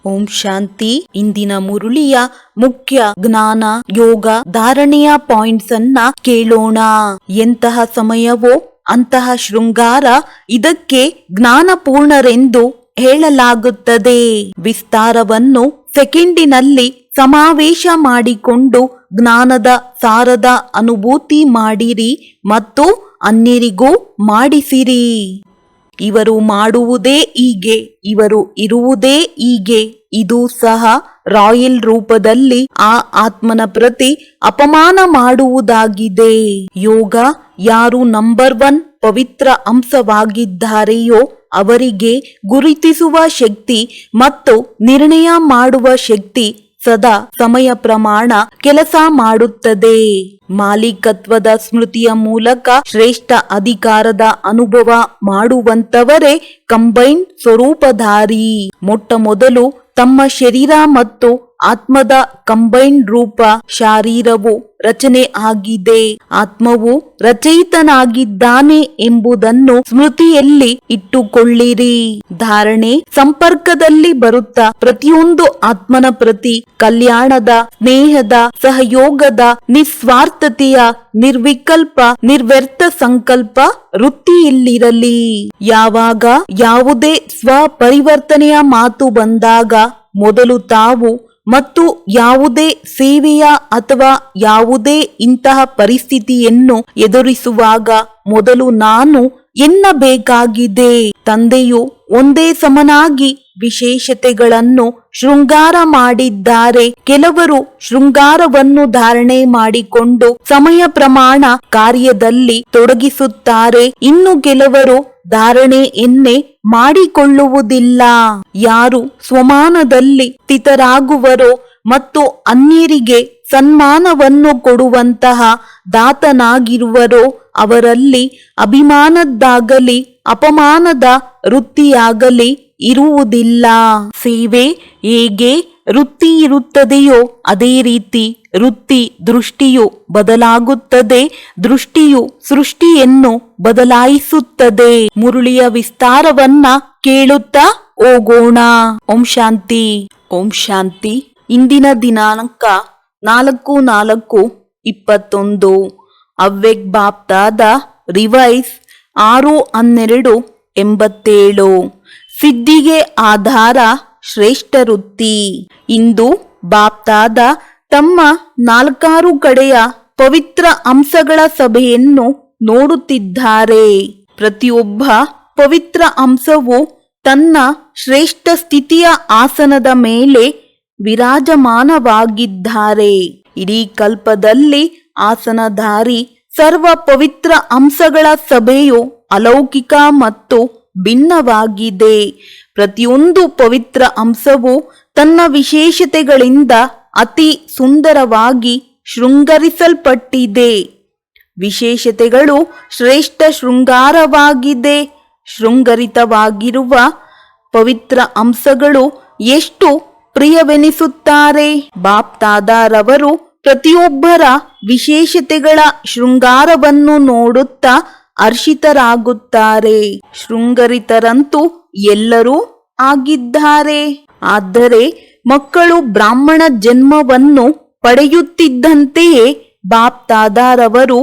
ಓಂ ಶಾಂತಿ. ಇಂದಿನ ಮುರುಳಿಯ ಮುಖ್ಯ ಜ್ಞಾನ ಯೋಗ ಧಾರಣೆಯ ಪಾಯಿಂಟ್ಸ್ ಅನ್ನ ಕೇಳೋಣ. ಎಂತಹ ಸಮಯವೋ ಅಂತಹ ಶೃಂಗಾರ, ಇದಕ್ಕೆ ಜ್ಞಾನಪೂರ್ಣರೆಂದು ಹೇಳಲಾಗುತ್ತದೆ. ವಿಸ್ತಾರವನ್ನು ಸೆಕೆಂಡಿನಲ್ಲಿ ಸಮಾವೇಶ ಮಾಡಿಕೊಂಡು ಜ್ಞಾನದ ಸಾರದ ಅನುಭೂತಿ ಮಾಡಿರಿ ಮತ್ತು ಅನ್ಯರಿಗೂ ಮಾಡಿಸಿರಿ. ಇವರು ಮಾಡುವುದೇ ಹೀಗೆ, ಇವರು ಇರುವುದೇ ಹೀಗೆ. ಇದು ಸಹ ರಾಯಲ್ ರೂಪದಲ್ಲಿ ಆ ಆತ್ಮನ ಪ್ರತಿ ಅಪಮಾನ ಮಾಡುವುದಾಗಿದೆ. ಯೋಗ ಯಾರು ನಂಬರ್ 1 ಪವಿತ್ರ ಅಂಶವಾಗಿದ್ದಾರೆಯೋ ಅವರಿಗೆ ಗುರುತಿಸುವ ಶಕ್ತಿ ಮತ್ತು ನಿರ್ಣಯ ಮಾಡುವ ಶಕ್ತಿ ಸದಾ ಸಮಯ ಪ್ರಮಾಣ ಕೆಲಸ ಮಾಡುತ್ತದೆ. ಮಾಲೀಕತ್ವದ ಸ್ಮೃತಿಯ ಮೂಲಕ ಶ್ರೇಷ್ಠ ಅಧಿಕಾರದ ಅನುಭವ ಮಾಡುವಂತವರೇ ಕಂಬೈನ್ ಸ್ವರೂಪಧಾರಿ. ಮೊಟ್ಟ ಮೊದಲು ತಮ್ಮ ಶರೀರ ಮತ್ತು ಆತ್ಮದ ಕಂಬೈನ್ ರೂಪ ಶಾರೀರವು ರಚನೆ ಆಗಿದೆ. ಆತ್ಮವು ರಚಯಿತನಾಗಿದ್ದಾನೆ ಎಂಬುದನ್ನು ಸ್ಮೃತಿಯಲ್ಲಿ ಇಟ್ಟುಕೊಳ್ಳಿರಿ. ಧಾರಣೆ ಸಂಪರ್ಕದಲ್ಲಿ ಬರುತ್ತಾ ಪ್ರತಿಯೊಂದು ಆತ್ಮನ ಪ್ರತಿ ಕಲ್ಯಾಣದ, ಸ್ನೇಹದ, ಸಹಯೋಗದ, ನಿಸ್ವಾರ್ಥತೆಯ, ನಿರ್ವಿಕಲ್ಪ, ನಿರ್ವ್ಯರ್ಥ ಸಂಕಲ್ಪ ವೃತ್ತಿಯಲ್ಲಿರಲಿ. ಯಾವಾಗ ಯಾವುದೇ ಸ್ವಪರಿವರ್ತನೆಯ ಮಾತು ಬಂದಾಗ ಮೊದಲು ತಾವು ಮತ್ತು ಯಾವುದೇ ಸೇವೆಯ ಅಥವಾ ಯಾವುದೇ ಇಂತಹ ಪರಿಸ್ಥಿತಿಯನ್ನು ಎದುರಿಸುವಾಗ ಮೊದಲು ನಾನು ಎನ್ನಬೇಕಾಗಿದೆ. ತಂದೆಯು ಒಂದೇ ಸಮನಾಗಿ ವಿಶೇಷತೆಗಳನ್ನು ಶೃಂಗಾರ ಮಾಡಿದ್ದಾರೆ. ಕೆಲವರು ಶೃಂಗಾರವನ್ನು ಧಾರಣೆ ಮಾಡಿಕೊಂಡು ಸಮಯ ಪ್ರಮಾಣ ಕಾರ್ಯದಲ್ಲಿ ತೊಡಗಿಸುತ್ತಾರೆ. ಇನ್ನು ಕೆಲವರು ಧಾರಣೆಯನ್ನೇ ಮಾಡಿಕೊಳ್ಳುವುದಿಲ್ಲ. ಯಾರು ಸ್ವಮಾನದಲ್ಲಿ ಸ್ಥಿತರಾಗುವರೋ ಮತ್ತು ಅನ್ಯರಿಗೆ ಸನ್ಮಾನವನ್ನು ಕೊಡುವಂತಹ ದಾತನಾಗಿರುವರೋ ಅವರಲ್ಲಿ ಅಭಿಮಾನದ್ದಾಗಲಿ ಅಪಮಾನದ ವೃತ್ತಿಯಾಗಲಿ ಇರುವುದಿಲ್ಲ. ಸೇವೆ ಹೇಗೆ ವೃತ್ತಿ ಇರುತ್ತದೆಯೋ ಅದೇ ರೀತಿ ವೃತ್ತಿ ದೃಷ್ಟಿಯು ಬದಲಾಗುತ್ತದೆ. ದೃಷ್ಟಿಯು ಸೃಷ್ಟಿಯನ್ನು ಬದಲಾಯಿಸುತ್ತದೆ. ಮುರುಳಿಯ ವಿಸ್ತಾರವನ್ನ ಕೇಳುತ್ತಾ ಹೋಗೋಣ. ಓಂ ಶಾಂತಿ. ಓಂ ಶಾಂತಿ. ಇಂದಿನ ದಿನಾಂಕ 4/4/21. ಅವ್ಯಕ್ತ ಬಾಪ್ದಾದ ರಿವೈಸ್ 6/12/87. ಸಿದ್ಧಿಗೆ ಆಧಾರ ಶ್ರೇಷ್ಠ ವೃತ್ತಿ. ಇಂದು ಬಾಪ್ದಾದ ತಮ್ಮ 4 ಕಡೆಯ ಪವಿತ್ರ ಅಂಶಗಳ ಸಭೆಯನ್ನು ನೋಡುತ್ತಿದ್ದಾರೆ. ಪ್ರತಿಯೊಬ್ಬ ಪವಿತ್ರ ಅಂಶವು ತನ್ನ ಶ್ರೇಷ್ಠ ಸ್ಥಿತಿಯ ಆಸನದ ಮೇಲೆ ವಿರಾಜಮಾನವಾಗಿದ್ದಾರೆ. ಇಡೀ ಕಲ್ಪದಲ್ಲಿ ಆಸನಧಾರಿ ಸರ್ವ ಪವಿತ್ರ ಅಂಶಗಳ ಸಭೆಯು ಅಲೌಕಿಕ ಮತ್ತು ಭಿನ್ನವಾಗಿದೆ. ಪ್ರತಿಯೊಂದು ಪವಿತ್ರ ಅಂಶವು ತನ್ನ ವಿಶೇಷತೆಗಳಿಂದ ಅತಿ ಸುಂದರವಾಗಿ ಶೃಂಗರಿಸಲ್ಪಟ್ಟಿದೆ. ವಿಶೇಷತೆಗಳು ಶ್ರೇಷ್ಠ ಶೃಂಗಾರವಾಗಿದೆ. ಶೃಂಗರಿತವಾಗಿರುವ ಪವಿತ್ರ ಅಂಶಗಳು ಎಷ್ಟು ಪ್ರಿಯವೆನಿಸುತ್ತಾರೆ. ಬಾಪ್ದಾದಾರವರು ಪ್ರತಿಯೊಬ್ಬರ ವಿಶೇಷತೆಗಳ ಶೃಂಗಾರವನ್ನು ನೋಡುತ್ತಾ ಹರ್ಷಿತರಾಗುತ್ತಾರೆ. ಶೃಂಗರಿತರಂತೂ ಎಲ್ಲರೂ ಆಗಿದ್ದಾರೆ. ಆದರೆ ಮಕ್ಕಳು ಬ್ರಾಹ್ಮಣ ಜನ್ಮವನ್ನು ಪಡೆಯುತ್ತಿದ್ದಂತೆಯೇ ಬಾಪ್ದಾದಾರವರು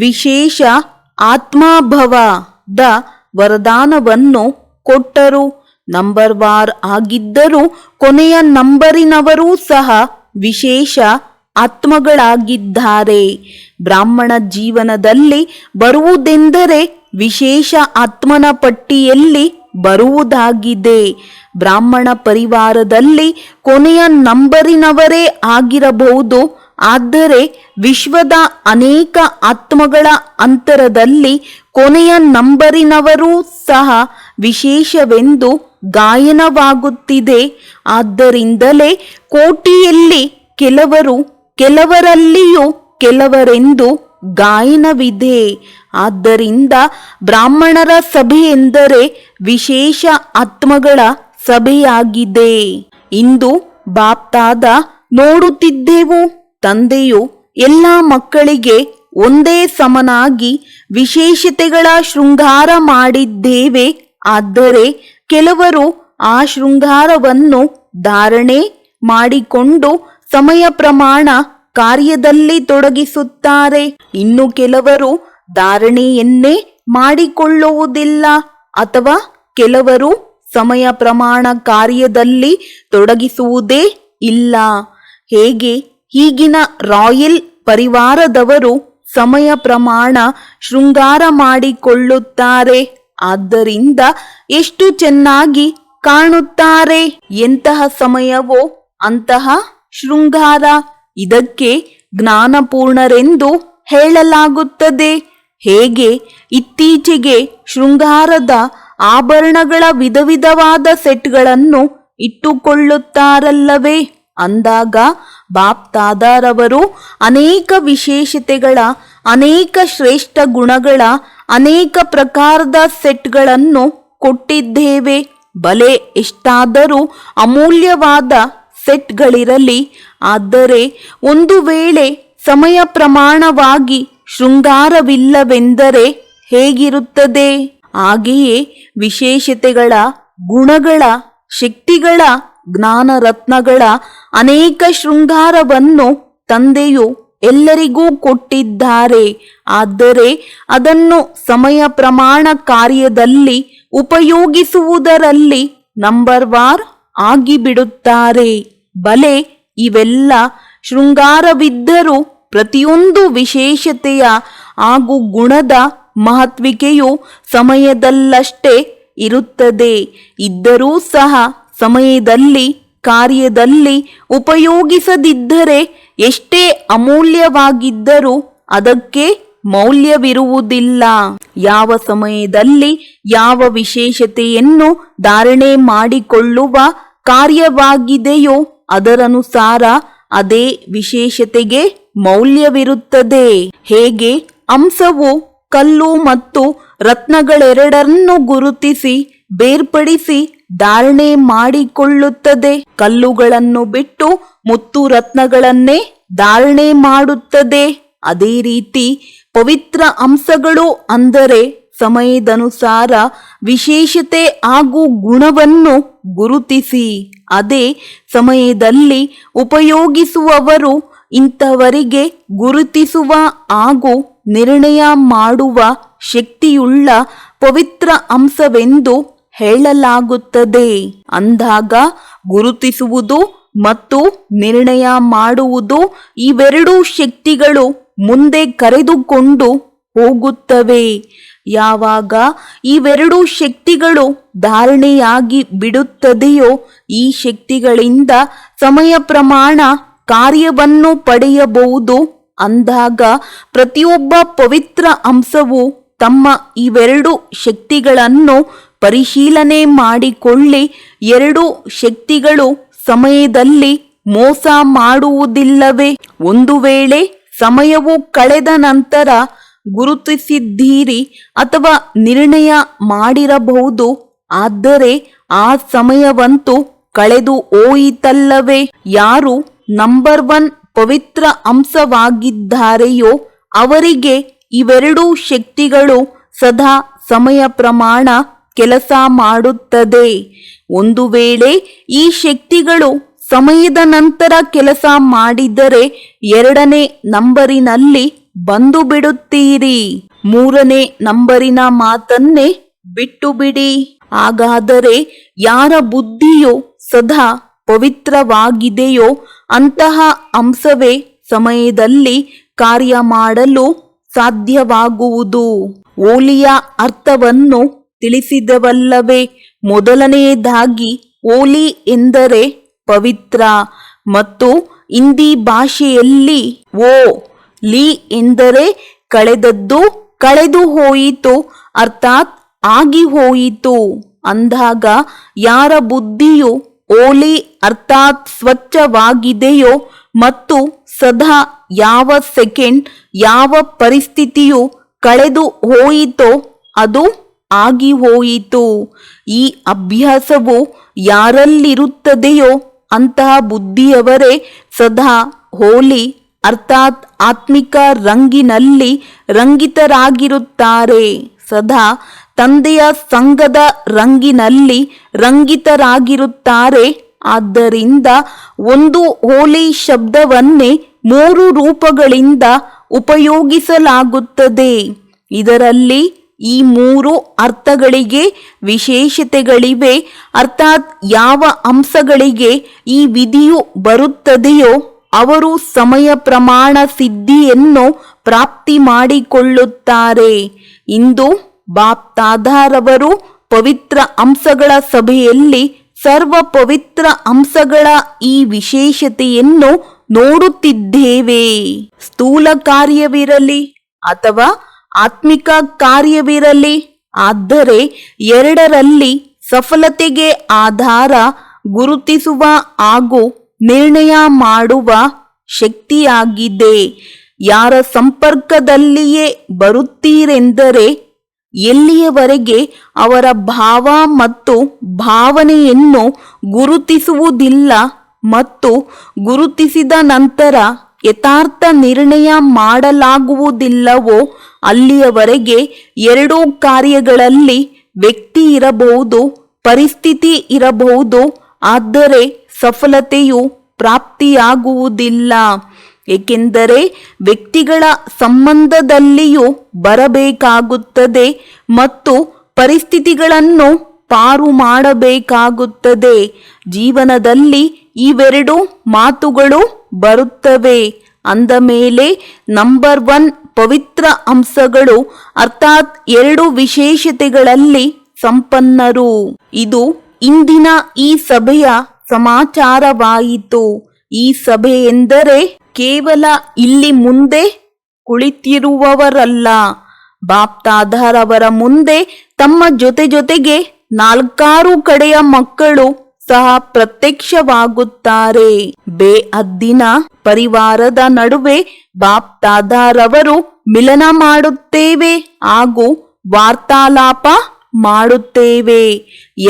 ವಿಶೇಷ ಆತ್ಮಾಭವದ ವರದಾನವನ್ನು ಕೊಟ್ಟರು. ನಂಬರ್ ವಾರ್ ಆಗಿದ್ದರೂ ಕೊನೆಯ ನಂಬರಿನವರೂ ಸಹ ವಿಶೇಷ ಆತ್ಮಗಳಾಗಿದ್ದಾರೆ. ಬ್ರಾಹ್ಮಣ ಜೀವನದಲ್ಲಿ ಬರುವುದೆಂದರೆ ವಿಶೇಷ ಆತ್ಮನ ಪಟ್ಟಿಯಲ್ಲಿ ಬರುವುದಾಗಿದೆ. ಬ್ರಾಹ್ಮಣ ಪರಿವಾರದಲ್ಲಿ ಕೊನೆಯ ನಂಬರಿನವರೇ ಆಗಿರಬಹುದು. ಆದರೆ ವಿಶ್ವದ ಅನೇಕ ಆತ್ಮಗಳ ಅಂತರದಲ್ಲಿ ಕೊನೆಯ ನಂಬರಿನವರೂ ಸಹ ವಿಶೇಷವೆಂದು ಗಾಯನವಾಗುತ್ತಿದೆ. ಆದ್ದರಿಂದಲೇ ಕೋಟಿಯಲ್ಲಿ ಕೆಲವರು, ಕೆಲವರಲ್ಲಿಯೂ ಕೆಲವರೆಂದು ಗಾಯನವಿದೆ. ಆದ್ದರಿಂದ ಬ್ರಾಹ್ಮಣರ ಸಭೆ ಎಂದರೆ ವಿಶೇಷ ಆತ್ಮಗಳ ಸಭೆಯಾಗಿದೆ. ಇಂದು ಬಾಪ್ದಾದ ನೋಡುತ್ತಿದ್ದೆವು. ತಂದೆಯು ಎಲ್ಲ ಮಕ್ಕಳಿಗೆ ಒಂದೇ ಸಮನಾಗಿ ವಿಶೇಷತೆಗಳ ಶೃಂಗಾರ ಮಾಡಿದ್ದೇವೆ. ಆದರೆ ಕೆಲವರು ಆ ಶೃಂಗಾರವನ್ನು ಧಾರಣೆ ಮಾಡಿಕೊಂಡು ಸಮಯ ಪ್ರಮಾಣ ಕಾರ್ಯದಲ್ಲಿ ತೊಡಗಿಸುತ್ತಾರೆ. ಇನ್ನು ಕೆಲವರು ಧಾರಣೆಯನ್ನೇ ಮಾಡಿಕೊಳ್ಳುವುದಿಲ್ಲ ಅಥವಾ ಕೆಲವರು ಸಮಯ ಪ್ರಮಾಣ ಕಾರ್ಯದಲ್ಲಿ ತೊಡಗಿಸುವುದೇ ಇಲ್ಲ. ಹೇಗೆ ಈಗಿನ ರಾಯಲ್ ಪರಿವಾರದವರು ಸಮಯ ಪ್ರಮಾಣ ಶೃಂಗಾರ ಮಾಡಿಕೊಳ್ಳುತ್ತಾರೆ. ಆದ್ದರಿಂದ ಎಷ್ಟು ಚೆನ್ನಾಗಿ ಕಾಣುತ್ತಾರೆ. ಎಂತಹ ಸಮಯವೋ ಅಂತಹ ಶೃಂಗಾರ. ಇದಕ್ಕೆ ಜ್ಞಾನಪೂರ್ಣರೆಂದು ಹೇಳಲಾಗುತ್ತದೆ. ಹೇಗೆ ಇತ್ತೀಚೆಗೆ ಶೃಂಗಾರದ ಆಭರಣಗಳ ವಿಧವಿಧವಾದ ಸೆಟ್ಗಳನ್ನು ಇಟ್ಟುಕೊಳ್ಳುತ್ತಾರಲ್ಲವೇ. ಅಂದಾಗ ಬಾಪ್ ದಾದಾರವರು ಅನೇಕ ವಿಶೇಷತೆಗಳ, ಅನೇಕ ಶ್ರೇಷ್ಠ ಗುಣಗಳ, ಅನೇಕ ಪ್ರಕಾರದ ಸೆಟ್ಗಳನ್ನು ಕೊಟ್ಟಿದ್ದೇವೆ. ಬಲೆ ಎಷ್ಟಾದರೂ ಅಮೂಲ್ಯವಾದ ಸೆಟ್ಗಳಿರಲಿ, ಆದರೆ ಒಂದು ವೇಳೆ ಸಮಯ ಪ್ರಮಾಣವಾಗಿ ಶೃಂಗಾರವಿಲ್ಲವೆಂದರೆ ಹೇಗಿರುತ್ತದೆ? ಹಾಗೆಯೇ ವಿಶೇಷತೆಗಳ, ಗುಣಗಳ, ಶಕ್ತಿಗಳ, ಜ್ಞಾನ ರತ್ನಗಳ ಅನೇಕ ಶೃಂಗಾರವನ್ನು ತಂದೆಯು ಎಲ್ಲರಿಗೂ ಕೊಟ್ಟಿದ್ದಾರೆ. ಆದರೆ ಅದನ್ನು ಸಮಯ ಪ್ರಮಾಣ ಕಾರ್ಯದಲ್ಲಿ ಉಪಯೋಗಿಸುವುದರಲ್ಲಿ ನಂಬರ್ ವಾರ್ ಆಗಿಬಿಡುತ್ತಾರೆ. ಬಲೆ ಇವೆಲ್ಲ ಶೃಂಗಾರವಿದ್ದರೂ ಪ್ರತಿಯೊಂದು ವಿಶೇಷತೆಯ ಹಾಗೂ ಗುಣದ ಮಹತ್ವಿಕೆಯು ಸಮಯದಲ್ಲಷ್ಟೇ ಇರುತ್ತದೆ. ಇದ್ದರೂ ಸಹ ಸಮಯದಲ್ಲಿ ಕಾರ್ಯದಲ್ಲಿ ಉಪಯೋಗಿಸದಿದ್ದರೆ ಎಷ್ಟೇ ಅಮೂಲ್ಯವಾಗಿದ್ದರೂ ಅದಕ್ಕೆ ಮೌಲ್ಯವಿರುವುದಿಲ್ಲ. ಯಾವ ಸಮಯದಲ್ಲಿ ಯಾವ ವಿಶೇಷತೆಯನ್ನು ಧಾರಣೆ ಮಾಡಿಕೊಳ್ಳುವ ಕಾರ್ಯವಾಗಿದೆಯೋ ಅದರನುಸಾರ ಅದೇ ವಿಶೇಷತೆಗೆ ಮೌಲ್ಯವಿರುತ್ತದೆ. ಹೇಗೆ ಅಂಶವು ಕಲ್ಲು ಮತ್ತು ರತ್ನಗಳೆರಡನ್ನು ಗುರುತಿಸಿ ಬೇರ್ಪಡಿಸಿ ಧಾರಣೆ ಮಾಡಿಕೊಳ್ಳುತ್ತದೆ. ಕಲ್ಲುಗಳನ್ನು ಬಿಟ್ಟು ಮುತ್ತು ರತ್ನಗಳನ್ನೇ ಧಾರಣೆ ಮಾಡುತ್ತದೆ. ಅದೇ ರೀತಿ ಪವಿತ್ರ ಅಂಶಗಳು ಅಂದರೆ ಸಮಯದನುಸಾರ ವಿಶೇಷತೆ ಹಾಗೂ ಗುಣವನ್ನು ಗುರುತಿಸಿ ಅದೇ ಸಮಯದಲ್ಲಿ ಉಪಯೋಗಿಸುವವರು ಇಂಥವರಿಗೆ ಗುರುತಿಸುವ ಹಾಗೂ ನಿರ್ಣಯ ಮಾಡುವ ಶಕ್ತಿಯುಳ್ಳ ಪವಿತ್ರ ಅಂಶವೆಂದು ಹೇಳಲಾಗುತ್ತದೆ. ಅಂದಾಗ ಗುರುತಿಸುವುದು ಮತ್ತು ನಿರ್ಣಯ ಮಾಡುವುದು ಇವೆರಡೂ ಶಕ್ತಿಗಳು ಮುಂದೆ ಕರೆದುಕೊಂಡು ಹೋಗುತ್ತವೆ. ಯಾವಾಗ ಇವೆರಡೂ ಶಕ್ತಿಗಳು ಧಾರಣೆಯಾಗಿ ಬಿಡುತ್ತದೆಯೋ ಈ ಶಕ್ತಿಗಳಿಂದ ಸಮಯ ಪ್ರಮಾಣ ಕಾರ್ಯವನ್ನು ಪಡೆಯಬಹುದು. ಅಂದಾಗ ಪ್ರತಿಯೊಬ್ಬ ಪವಿತ್ರ ಅಂಶವು ತಮ್ಮ ಇವೆರಡು ಶಕ್ತಿಗಳನ್ನು ಪರಿಶೀಲನೆ ಮಾಡಿಕೊಳ್ಳಿ. ಎರಡು ಶಕ್ತಿಗಳು ಸಮಯದಲ್ಲಿ ಮೋಸ ಮಾಡುವುದಿಲ್ಲವೇ? ಒಂದು ವೇಳೆ ಸಮಯವು ಕಳೆದ ನಂತರ ಗುರುತಿಸಿದ್ದೀರಿ ಅಥವಾ ನಿರ್ಣಯ ಮಾಡಿರಬಹುದು. ಆದರೆ ಆ ಸಮಯವಂತೂ ಕಳೆದು ಹೋಯಿತಲ್ಲವೇ? ಯಾರು ನಂಬರ್ 1 ಪವಿತ್ರ ಅಂಶವಾಗಿದ್ದಾರೆಯೋ ಅವರಿಗೆ ಇವೆರಡೂ ಶಕ್ತಿಗಳು ಸದಾ ಸಮಯ ಪ್ರಮಾಣ ಕೆಲಸ ಮಾಡುತ್ತದೆ. ಒಂದು ವೇಳೆ ಈ ಶಕ್ತಿಗಳು ಸಮಯದ ನಂತರ ಕೆಲಸ ಮಾಡಿದರೆ 2ನೇ ನಂಬರಿನಲ್ಲಿ ಬಂದು ಬಿಡುತ್ತೀರಿ. 3ನೇ ನಂಬರಿನ ಮಾತನ್ನೇ ಬಿಟ್ಟು ಬಿಡಿ. ಹಾಗಾದರೆ ಯಾರ ಬುದ್ಧಿಯು ಸದಾ ಪವಿತ್ರವಾಗಿದೆಯೋ ಅಂತಹ ಅಂಶವೇ ಸಮಯದಲ್ಲಿ ಕಾರ್ಯ ಮಾಡಲು ಸಾಧ್ಯವಾಗುವುದು. ಹೋಲಿಯ ಅರ್ಥವನ್ನು ತಿಳಿಸಿದವಲ್ಲವೇ? ಮೊದಲನೆಯದಾಗಿ ಹೋಲಿ ಎಂದರೆ ಪವಿತ್ರ ಮತ್ತು ಹಿಂದಿ ಭಾಷೆಯಲ್ಲಿ ಲಿ ಎಂದರೆ ಕಳೆದದ್ದು, ಕಳೆದು ಹೋಯಿತು ಅರ್ಥಾತ್ ಆಗಿ ಹೋಯಿತು. ಅಂದಾಗ ಯಾರ ಬುದ್ಧಿಯು ಹೋಲಿ ಅರ್ಥಾತ್ ಸ್ವಚ್ಛವಾಗಿದೆಯೋ ಮತ್ತು ಸದಾ ಯಾವ ಸೆಕೆಂಡ್ ಯಾವ ಪರಿಸ್ಥಿತಿಯು ಕಳೆದು ಹೋಯಿತೋ ಅದು ಆಗಿ ಹೋಯಿತು. ಈ ಅಭ್ಯಾಸವು ಯಾರಲ್ಲಿರುತ್ತದೆಯೋ ಅಂತಹ ಬುದ್ಧಿಯವರೇ ಸದಾ ಹೋಲಿ ಅರ್ಥಾತ್ ಆತ್ಮಿಕ ರಂಗಿನಲ್ಲಿ ರಂಗಿತರಾಗಿರುತ್ತಾರೆ. ಸದಾ ತಂದೆಯ ಸಂಘದ ರಂಗಿನಲ್ಲಿ ರಂಗಿತರಾಗಿರುತ್ತಾರೆ. ಆದ್ದರಿಂದ ಒಂದು ಹೋಲಿ ಶಬ್ದವನ್ನೇ 3 ರೂಪಗಳಿಂದ ಉಪಯೋಗಿಸಲಾಗುತ್ತದೆ. ಇದರಲ್ಲಿ ಈ 3 ಅರ್ಥಗಳಿಗೆ ವಿಶೇಷತೆಗಳಿವೆ. ಅರ್ಥಾತ್ ಯಾವ ಅಂಶಗಳಿಗೆ ಈ ವಿಧಿಯು ಬರುತ್ತದೆಯೋ ಅವರು ಸಮಯ ಪ್ರಮಾಣ ಸಿದ್ಧಿಯನ್ನು ಪ್ರಾಪ್ತಿ ಮಾಡಿಕೊಳ್ಳುತ್ತಾರೆ. ಇಂದು ಬಾಪ್ ದಾದಾರವರು ಪವಿತ್ರ ಅಂಶಗಳ ಸಭೆಯಲ್ಲಿ ಸರ್ವ ಪವಿತ್ರ ಅಂಶಗಳ ಈ ವಿಶೇಷತೆಯನ್ನು ನೋಡುತ್ತಿದ್ದೇವೆ. ಸ್ಥೂಲ ಕಾರ್ಯವಿರಲಿ ಅಥವಾ ಆತ್ಮಿಕ ಕಾರ್ಯವಿರಲಿ, ಆದರೆ ಎರಡರಲ್ಲಿ ಸಫಲತೆಗೆ ಆಧಾರ ಗುರುತಿಸುವ ಹಾಗೂ ನಿರ್ಣಯ ಮಾಡುವ ಶಕ್ತಿಯಾಗಿದೆ. ಯಾರ ಸಂಪರ್ಕದಲ್ಲಿಯೇ ಬರುತ್ತೀರೆಂದರೆ ಎಲ್ಲಿಯವರೆಗೆ ಅವರ ಭಾವ ಮತ್ತು ಭಾವನೆಯನ್ನು ಗುರುತಿಸುವುದಿಲ್ಲ ಮತ್ತು ಗುರುತಿಸಿದ ನಂತರ ಯಥಾರ್ಥ ನಿರ್ಣಯ ಮಾಡಲಾಗುವುದಿಲ್ಲವೋ ಅಲ್ಲಿಯವರೆಗೆ ಎರಡೂ ಕಾರ್ಯಗಳಲ್ಲಿ ವ್ಯಕ್ತಿ ಇರಬಹುದು, ಪರಿಸ್ಥಿತಿ ಇರಬಹುದು, ಆದರೆ ಸಫಲತೆಯು ಪ್ರಾಪ್ತಿಯಾಗುವುದಿಲ್ಲ. ಏಕೆಂದರೆ ವ್ಯಕ್ತಿಗಳ ಸಂಬಂಧದಲ್ಲಿಯೂ ಬರಬೇಕಾಗುತ್ತದೆ ಮತ್ತು ಪರಿಸ್ಥಿತಿಗಳನ್ನು ಪಾರು ಮಾಡಬೇಕಾಗುತ್ತದೆ. ಜೀವನದಲ್ಲಿ ಇವೆರಡು ಮಾತುಗಳು ಬರುತ್ತವೆ. ಅಂದ ಮೇಲೆ ನಂಬರ್ 1 ಪವಿತ್ರ ಅಂಶಗಳು ಅರ್ಥಾತ್ 2 ವಿಶೇಷತೆಗಳಲ್ಲಿ ಸಂಪನ್ನರು. ಇದು ಇಂದಿನ ಈ ಸಭೆಯ ಸಮಾಚಾರವಾಯಿತು. ಈ ಸಭೆ ಎಂದರೆ ಕೇವಲ ಇಲ್ಲಿ ಮುಂದೆ ಕುಳಿತಿರುವವರಲ್ಲ. ಬಾಪ್ ದಾದಾರವರ ಮುಂದೆ ತಮ್ಮ ಜೊತೆಗೆ 4 ಕಡೆಯ ಮಕ್ಕಳು ಸಹ ಪ್ರತ್ಯಕ್ಷವಾಗುತ್ತಾರೆ. ಬೇಅದ್ದಿನ ಪರಿವಾರದ ನಡುವೆ ಬಾಪ್ ದಾದಾರವರು ಮಿಲನ ಮಾಡುತ್ತೇವೆ ಹಾಗೂ ವಾರ್ತಾಲಾಪ ಮಾಡುತ್ತೇವೆ.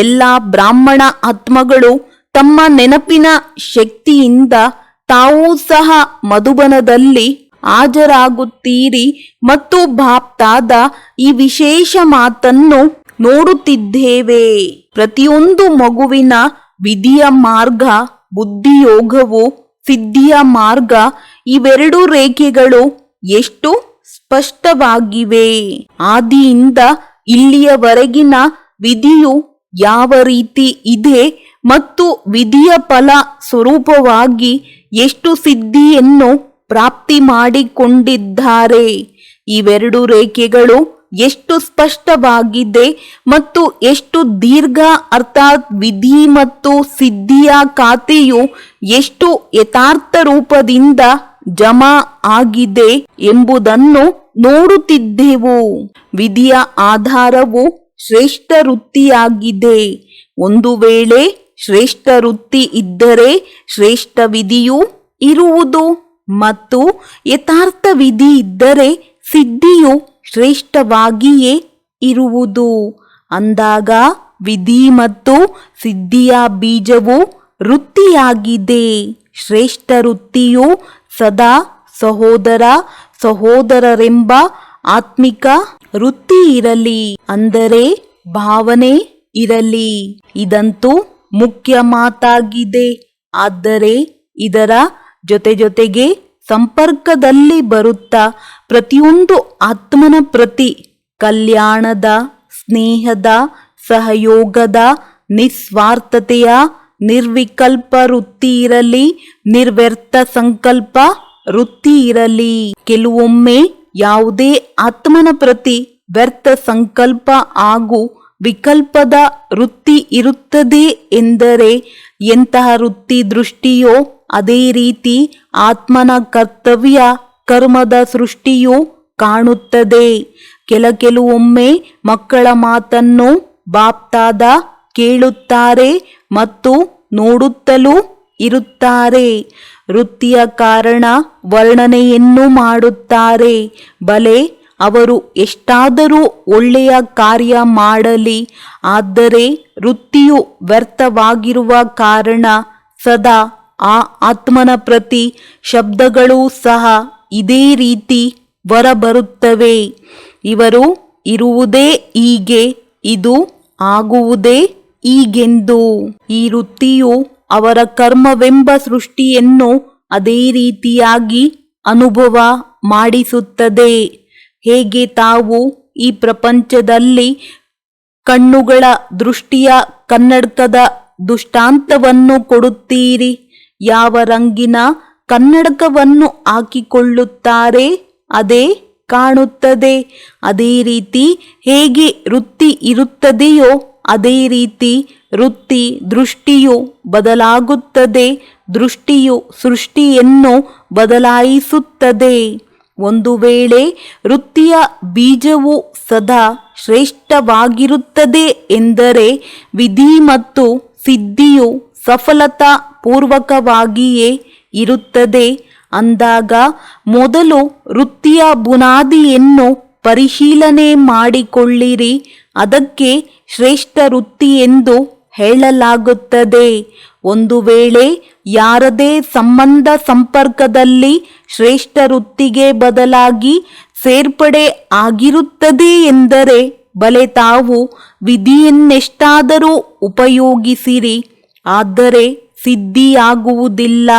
ಎಲ್ಲ ಬ್ರಾಹ್ಮಣ ಆತ್ಮಗಳು ತಮ್ಮ ನೆನಪಿನ ಶಕ್ತಿಯಿಂದ ತಾವೂ ಸಹ ಮಧುಬನದಲ್ಲಿ ಹಾಜರಾಗುತ್ತೀರಿ ಮತ್ತು ಬಾಪ್ ದಾದಾ ಈ ವಿಶೇಷ ಮಾತನ್ನು ನೋಡುತ್ತಿದ್ದೇವೆ. ಪ್ರತಿಯೊಂದು ಮಗುವಿನ ವಿಧಿಯ ಮಾರ್ಗ, ಬುದ್ಧಿಯೋಗವು ಸಿದ್ಧಿಯ ಮಾರ್ಗ, ಇವೆರಡು ರೇಖೆಗಳು ಎಷ್ಟು ಸ್ಪಷ್ಟವಾಗಿವೆ. ಆದಿಯಿಂದ ಇಲ್ಲಿಯವರೆಗಿನ ವಿಧಿಯು ಯಾವ ರೀತಿ ಇದೆ ಮತ್ತು ವಿಧಿಯ ಫಲ ಸ್ವರೂಪವಾಗಿ ಎಷ್ಟು ಸಿದ್ಧಿಯನ್ನು ಪ್ರಾಪ್ತಿ ಮಾಡಿಕೊಂಡಿದ್ದಾರೆ. ಇವೆರಡು ರೇಖೆಗಳು ಎಷ್ಟು ಸ್ಪಷ್ಟವಾಗಿದೆ ಮತ್ತು ಎಷ್ಟು ದೀರ್ಘ, ಅರ್ಥಾತ್ ವಿಧಿ ಮತ್ತು ಸಿದ್ಧಿಯ ಖಾತೆಯು ಎಷ್ಟು ಯಥಾರ್ಥ ರೂಪದಿಂದ ಜಮಾ ಆಗಿದೆ ಎಂಬುದನ್ನು ನೋಡುತ್ತಿದ್ದೆವು. ವಿಧಿಯ ಆಧಾರವು ಶ್ರೇಷ್ಠ ವೃತ್ತಿಯಾಗಿದೆ. ಒಂದು ವೇಳೆ ಶ್ರೇಷ್ಠ ವೃತ್ತಿ ಇದ್ದರೆ ಶ್ರೇಷ್ಠ ವಿಧಿಯೂ ಇರುವುದು ಮತ್ತು ಯಥಾರ್ಥ ವಿಧಿ ಇದ್ದರೆ ಸಿದ್ಧಿಯು ಶ್ರೇಷ್ಠವಾಗಿಯೇ ಇರುವುದು. ಅಂದಾಗ ವಿಧಿ ಮತ್ತು ಸಿದ್ಧಿಯ ಬೀಜವು ವೃತ್ತಿಯಾಗಿದೆ. ಶ್ರೇಷ್ಠ ವೃತ್ತಿಯು ಸದಾ ಸಹೋದರ ಸಹೋದರರೆಂಬ ಆತ್ಮಿಕ ವೃತ್ತಿ ಇರಲಿ, ಅಂದರೆ ಭಾವನೆ ಇರಲಿ. ಇದಂತೂ ಮುಖ್ಯ ಮಾತಾಗಿದೆ. ಆದರೆ ಇದರ ಜೊತೆಗೆ ಸಂಪರ್ಕದಲ್ಲಿ ಬರುತ್ತಾ ಪ್ರತಿಯೊಂದು ಆತ್ಮನ ಪ್ರತಿ ಕಲ್ಯಾಣದ, ಸ್ನೇಹದ, ಸಹಯೋಗದ, ನಿಸ್ವಾರ್ಥತೆಯ, ನಿರ್ವಿಕಲ್ಪ ವೃತ್ತಿ ಇರಲಿ, ನಿರ್ವ್ಯರ್ಥ ಸಂಕಲ್ಪ ವೃತ್ತಿ ಇರಲಿ. ಕೆಲವೊಮ್ಮೆ ಯಾವುದೇ ಆತ್ಮನ ಪ್ರತಿ ವ್ಯರ್ಥ ಸಂಕಲ್ಪ ಹಾಗೂ ವಿಕಲ್ಪದ ವೃತ್ತಿ ಇರುತ್ತದೆ ಎಂದರೆ ಎಂತಹ ವೃತ್ತಿ ದೃಷ್ಟಿಯೋ ಅದೇ ರೀತಿ ಆತ್ಮನ ಕರ್ತವ್ಯ ಕರ್ಮದ ಸೃಷ್ಟಿಯು ಕಾಣುತ್ತದೆ. ಕೆಲವೊಮ್ಮೆ ಮಕ್ಕಳ ಮಾತನ್ನು ಬಾಪ್ ದಾದಾ ಕೇಳುತ್ತಾರೆ ಮತ್ತು ನೋಡುತ್ತಲೂ ಇರುತ್ತಾರೆ. ವೃತ್ತಿಯ ಕಾರಣ ವರ್ಣನೆಯನ್ನು ಮಾಡುತ್ತಾರೆ. ಬಲೆ ಅವರು ಎಷ್ಟಾದರೂ ಒಳ್ಳೆಯ ಕಾರ್ಯ ಮಾಡಲಿ, ಆದರೆ ವೃತ್ತಿಯು ವ್ಯರ್ಥವಾಗಿರುವ ಕಾರಣ ಸದಾ ಆ ಆತ್ಮನ ಪ್ರತಿ ಶಬ್ದಗಳೂ ಸಹ ಇದೇ ರೀತಿ ಹೊರಬರುತ್ತವೆ. ಇವರು ಇರುವುದೇ ಹೀಗೆ, ಇದು ಆಗುವುದೇ ಹೀಗೆಂದು. ಈ ವೃತ್ತಿಯು ಅವರ ಕರ್ಮವೆಂಬ ಸೃಷ್ಟಿಯನ್ನು ಅದೇ ರೀತಿಯಾಗಿ ಅನುಭವ ಮಾಡಿಸುತ್ತದೆ. ಹೇಗೆ ತಾವು ಈ ಪ್ರಪಂಚದಲ್ಲಿ ಕಣ್ಣುಗಳ ದೃಷ್ಟಿಯ ಕನ್ನಡಕದ ದೃಷ್ಟಾಂತವನ್ನು ಕೊಡುತ್ತೀರಿ. ಯಾವ ರಂಗಿನ ಕನ್ನಡಕವನ್ನು ಹಾಕಿಕೊಳ್ಳುತ್ತಾರೆ ಅದೇ ಕಾಣುತ್ತದೆ. ಅದೇ ರೀತಿ ಹೇಗೆ ವೃತ್ತಿ ಇರುತ್ತದೆಯೋ ಅದೇ ರೀತಿ ವೃತ್ತಿ ದೃಷ್ಟಿಯು ಬದಲಾಗುತ್ತದೆ. ದೃಷ್ಟಿಯು ಸೃಷ್ಟಿಯನ್ನು ಬದಲಾಯಿಸುತ್ತದೆ. ಒಂದು ವೇಳೆ ವೃತ್ತಿಯ ಬೀಜವು ಸದಾ ಶ್ರೇಷ್ಠವಾಗಿರುತ್ತದೆ ಎಂದರೆ ವಿಧಿ ಮತ್ತು ಸಿದ್ಧಿಯು ಸಫಲತಾ ಪೂರ್ವಕವಾಗಿಯೇ ಇರುತ್ತದೆ. ಅಂದಾಗ ಮೊದಲು ವೃತ್ತಿಯ ಬುನಾದಿಯನ್ನು ಪರಿಶೀಲನೆ ಮಾಡಿಕೊಳ್ಳಿರಿ. ಅದಕ್ಕೆ ಶ್ರೇಷ್ಠ ವೃತ್ತಿ ಎಂದು ಹೇಳಲಾಗುತ್ತದೆ. ಒಂದು ವೇಳೆ ಯಾರದೇ ಸಂಬಂಧ ಸಂಪರ್ಕದಲ್ಲಿ ಶ್ರೇಷ್ಠ ವೃತ್ತಿಗೆ ಬದಲಾಗಿ ಸೇರ್ಪಡೆ ಆಗಿರುತ್ತದೆ ಎಂದರೆ ಬಲೆ ತಾವು ವಿಧಿಯನ್ನೆಷ್ಟಾದರೂ ಉಪಯೋಗಿಸಿರಿ, ಆದರೆ ಸಿದ್ಧಿಯಾಗುವುದಿಲ್ಲ.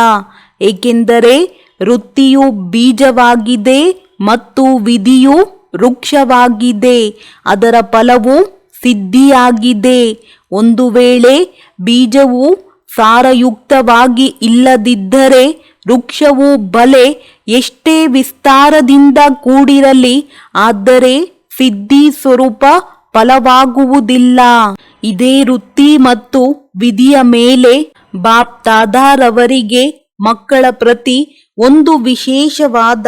ಏಕೆಂದರೆ ವೃತ್ತಿಯು ಬೀಜವಾಗಿದೆ ಮತ್ತು ವಿಧಿಯು ವೃಕ್ಷವಾಗಿದೆ. ಅದರ ಫಲವು ಸಿದ್ಧಿಯಾಗಿದೆ. ಒಂದು ವೇಳೆ ಬೀಜವು ಸಾರಯುಕ್ತವಾಗಿ ಇಲ್ಲದಿದ್ದರೆ ವೃಕ್ಷವು ಬಲೆ ಎಷ್ಟೇ ವಿಸ್ತಾರದಿಂದ ಕೂಡಿರಲಿ, ಆದರೆ ಸಿದ್ಧಿ ಸ್ವರೂಪ ಫಲವಾಗುವುದಿಲ್ಲ. ಇದೇ ವೃತ್ತಿ ಮತ್ತು ವಿಧಿಯ ಮೇಲೆ ಬಾಪ್ ದಾದಾರವರಿಗೆ ಮಕ್ಕಳ ಪ್ರತಿ ಒಂದು ವಿಶೇಷವಾದ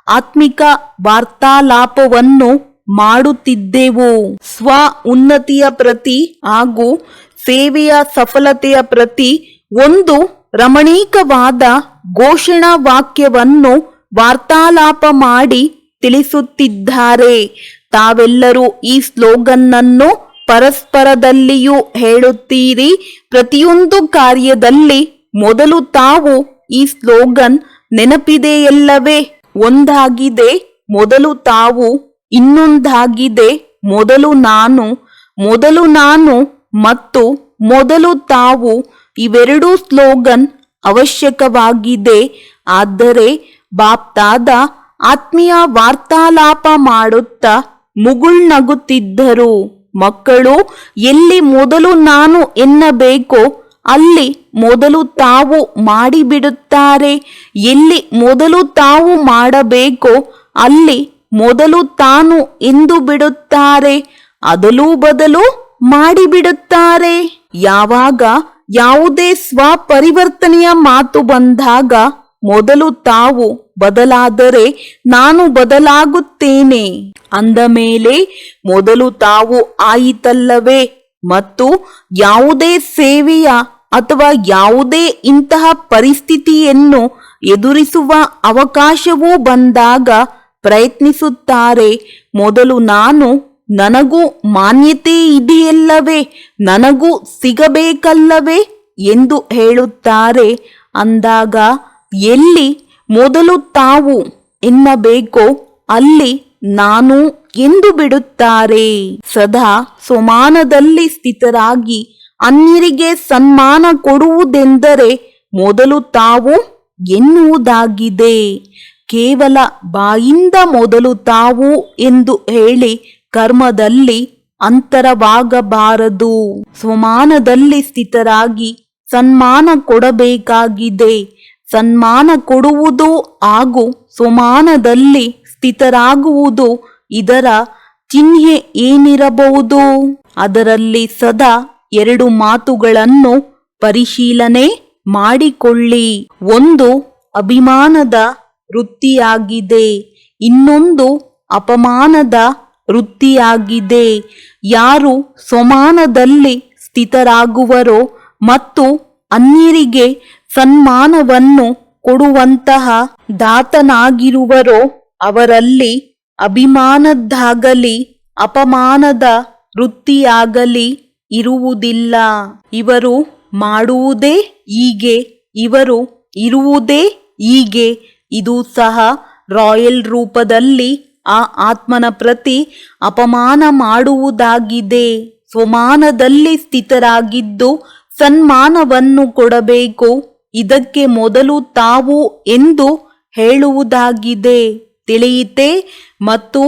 ಆತ್ಮಿಕ ವಾರ್ತಾಲಾಪವನ್ನು ಮಾಡುತ್ತಿದ್ದೆವು. ಸ್ವ ಉನ್ನತಿಯ ಪ್ರತಿ ಹಾಗೂ ಸೇವೆಯ ಸಫಲತೆಯ ಪ್ರತಿ ಒಂದು ರಮಣೀಕವಾದ ಘೋಷಣಾ ವಾಕ್ಯವನ್ನು ವಾರ್ತಾಲಾಪ ಮಾಡಿ ತಿಳಿಸುತ್ತಿದ್ದಾರೆ. ತಾವೆಲ್ಲರೂ ಈ ಸ್ಲೋಗನ್ನನ್ನು ಪರಸ್ಪರದಲ್ಲಿಯೂ ಹೇಳುತ್ತೀರಿ. ಪ್ರತಿಯೊಂದು ಕಾರ್ಯದಲ್ಲಿ ಮೊದಲು ತಾವು ಈ ಸ್ಲೋಗನ್ ನೆನಪಿದೆಯಲ್ಲವೇ? ಒಂದಾಗಿದೆ ಮೊದಲು ತಾವು, ಇನ್ನೊಂದಾಗಿದೆ ಮೊದಲು ನಾನು ಮತ್ತು ಮೊದಲು ತಾವು. ಇವೆರಡೂ ಸ್ಲೋಗನ್ ಅವಶ್ಯಕವಾಗಿದೆ. ಆದರೆ ಬಾಪ್ದಾದ ಆತ್ಮೀಯ ವಾರ್ತಾಲಾಪ ಮಾಡುತ್ತಾ ಮುಗುಳ್ನಗುತ್ತಿದ್ದರು. ಮಕ್ಕಳು ಎಲ್ಲಿ ಮೊದಲು ನಾನು ಎನ್ನಬೇಕೋ ಅಲ್ಲಿ ಮೊದಲು ತಾವು ಮಾಡಿಬಿಡುತ್ತಾರೆ. ಎಲ್ಲಿ ಮೊದಲು ತಾವು ಮಾಡಬೇಕೋ ಅಲ್ಲಿ ಮೊದಲು ತಾನು ಎಂದು ಬಿಡುತ್ತಾರೆ. ಅದಲು ಬದಲು ಮಾಡಿಬಿಡುತ್ತಾರೆ. ಯಾವಾಗ ಯಾವುದೇ ಸ್ವಪರಿವರ್ತನೆಯ ಮಾತು ಬಂದಾಗ ಮೊದಲು ತಾವು ಬದಲಾದರೆ ನಾನು ಬದಲಾಗುತ್ತೇನೆ ಅಂದ ಮೇಲೆ ಮೊದಲು ತಾವು ಆಯಿತಲ್ಲವೇ? ಮತ್ತು ಯಾವುದೇ ಸೇವೆಯ ಅಥವಾ ಯಾವುದೇ ಇಂತಹ ಪರಿಸ್ಥಿತಿಯನ್ನು ಎದುರಿಸುವ ಅವಕಾಶವೂ ಬಂದಾಗ ಪ್ರಯತ್ನಿಸುತ್ತಾರೆ. ಮೊದಲು ನನಗೂ ಮಾನ್ಯತೆ ಇದೆಯಲ್ಲವೇ, ನನಗೂ ಸಿಗಬೇಕಲ್ಲವೇ ಎಂದು ಹೇಳುತ್ತಾರೆ. ಅಂದಾಗ ಎಲ್ಲಿ ಮೊದಲು ತಾವು ಎನ್ನಬೇಕೋ ಅಲ್ಲಿ ನಾನು ಎಂದು ಬಿಡುತ್ತಾರೆ. ಸದಾ ಸ್ವಮಾನದಲ್ಲಿ ಸ್ಥಿತರಾಗಿ ಅನ್ಯರಿಗೆ ಸನ್ಮಾನ ಕೊಡುವುದೆಂದರೆ ಮೊದಲು ತಾವು ಎನ್ನುವುದಾಗಿದೆ. ಕೇವಲ ಬಾಯಿಂದ ಮೊದಲು ತಾವು ಎಂದು ಹೇಳಿ ಕರ್ಮದಲ್ಲಿ ಅಂತರವಾಗಬಾರದು. ಸ್ವಮಾನದಲ್ಲಿ ಸ್ಥಿತರಾಗಿ ಸನ್ಮಾನ ಕೊಡಬೇಕಾಗಿದೆ. ಸನ್ಮಾನ ಕೊಡುವುದು ಹಾಗೂ ಸ್ವಮಾನದಲ್ಲಿ ಸ್ಥಿತರಾಗುವುದು, ಇದರ ಚಿಹ್ನೆ ಏನಿರಬಹುದು? ಅದರಲ್ಲಿ ಸದಾ ಎರಡು ಮಾತುಗಳನ್ನು ಪರಿಶೀಲನೆ ಮಾಡಿಕೊಳ್ಳಿ. ಒಂದು ಅಭಿಮಾನದ ವೃತ್ತಿಯಾಗಿದೆ, ಇನ್ನೊಂದು ಅಪಮಾನದ ವೃತ್ತಿಯಾಗಿದೆ. ಯಾರು ಸ್ವಮಾನದಲ್ಲಿ ಸ್ಥಿತರಾಗುವರೋ ಮತ್ತು ಅನ್ಯರಿಗೆ ಸನ್ಮಾನವನ್ನು ಕೊಡುವಂತಹ ದಾತನಾಗಿರುವರೋ ಅವರಲ್ಲಿ ಅಭಿಮಾನದ್ದಾಗಲಿ ಅಪಮಾನದ ವೃತ್ತಿಯಾಗಲಿ ಇರುವುದಿಲ್ಲ. ಇವರು ಮಾಡುವುದೇ ಹೀಗೆ, ಇವರು ಇರುವುದೇ ಹೀಗೆ. ಇದು ಸಹ ರಾಯಲ್ ರೂಪದಲ್ಲಿ ಆ ಆತ್ಮನ ಪ್ರತಿ ಅಪಮಾನ ಮಾಡುವುದಾಗಿದೆ. ಸ್ವಮಾನದಲ್ಲಿ ಸ್ಥಿತರಾಗಿದ್ದು ಸನ್ಮಾನವನ್ನು ಕೊಡಬೇಕು. ಇದಕ್ಕೆ ಮೊದಲು ತಾವು ಎಂದು ಹೇಳುವುದಾಗಿದೆ. ತಿಳಿಯಿತೆ? ಮತ್ತು